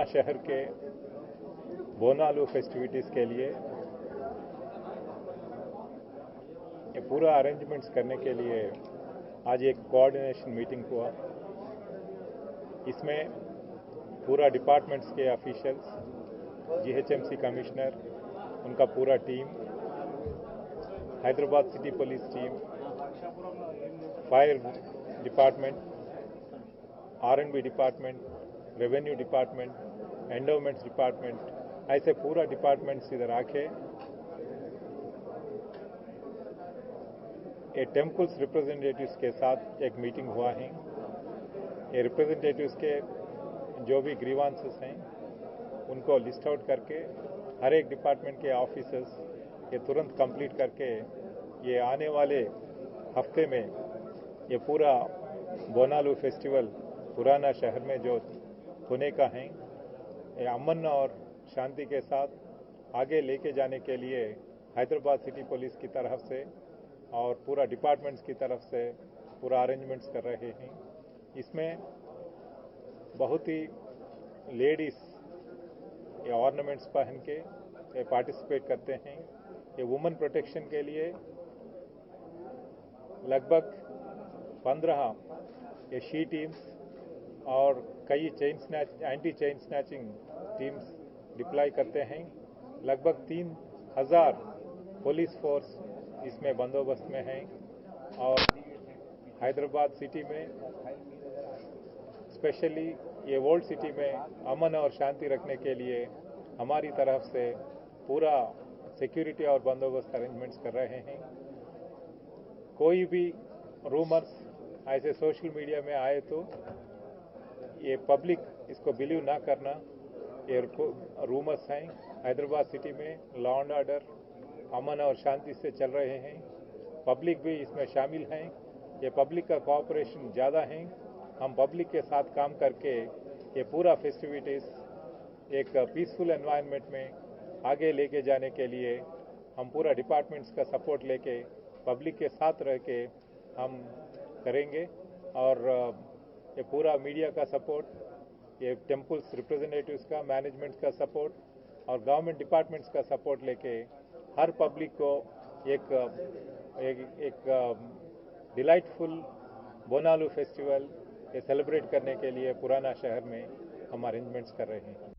शहर के बोनालू फेस्टिविटीज़ के लिए ये पूरा अरेंजमेंट्स करने के लिए आज एक कोऑर्डिनेशन मीटिंग हुआ। इसमें पूरा डिपार्टमेंट्स के ऑफिशियल्स, जीएचएमसी कमिश्नर, उनका पूरा team, Hyderabad city police team, fire department, R&B department, revenue department, endowments department, ऐसे पूरा डिपार्टमेंट्स इधर आके ये टेम्पल्स रिप्रेजेंटेटिव्स के साथ एक मीटिंग हुआ है। ये रिप्रेजेंटेटिव्स के जो भी ग्रीवांसेस हैं उनको लिस्ट आउट करके हर एक डिपार्टमेंट के ऑफिसर्स ये तुरंत कंप्लीट करके ये आने वाले हफ्ते में ये पूरा बोनालू फेस्टिवल पुराना शहर में जो होने का है, ये अमन और शांति के साथ आगे लेके जाने के लिए हैदराबाद सिटी पुलिस की तरफ से और पूरा डिपार्टमेंट्स की तरफ से पूरा अरेंजमेंट्स कर रहे हैं। इसमें बहुत ही लेडीज़ ये ऑर्नामेंट्स पहन के ये पार्टिसिपेट करते हैं। ये वुमेन प्रोटेक्शन के लिए लगभग 15 ये शी टीम्स और कई anti chain snatching teams deploy करते हैं। लगभग 3000 पुलिस फोर्स इसमें बंदोबस्त में है और हैदराबाद सिटी में स्पेशली ये ओल्ड सिटी में अमन और शांति रखने के लिए हमारी तरफ से पूरा सिक्योरिटी और बंदोबस्त अरेंजमेंट्स कर रहे हैं। कोई भी रूमर्स ऐसे सोशल मीडिया में आए तो ये पब्लिक इसको बिलीव ना करना। ये रूमर्स हैं। हैदराबाद सिटी में लॉ एंड ऑर्डर अमन और शांति से चल रहे हैं। पब्लिक भी इसमें शामिल हैं। ये पब्लिक का कोऑपरेशन ज़्यादा है। हम पब्लिक के साथ काम करके ये पूरा फेस्टिविटीज़ एक पीसफुल एनवायरनमेंट में आगे लेके जाने के लिए हम पूरा डिपार्टमेंट्स का सपोर्ट लेके पब्लिक के साथ रह के हम करेंगे। और ये पूरा मीडिया का सपोर्ट, ये टेम्पल्स रिप्रेजेंटेटिव्स का, मैनेजमेंट का सपोर्ट और गवर्नमेंट डिपार्टमेंट्स का सपोर्ट लेके हर पब्लिक को एक डिलाइटफुल बोनालू फेस्टिवल ये सेलिब्रेट करने के लिए पुराना शहर में हम अरेंजमेंट्स कर रहे हैं।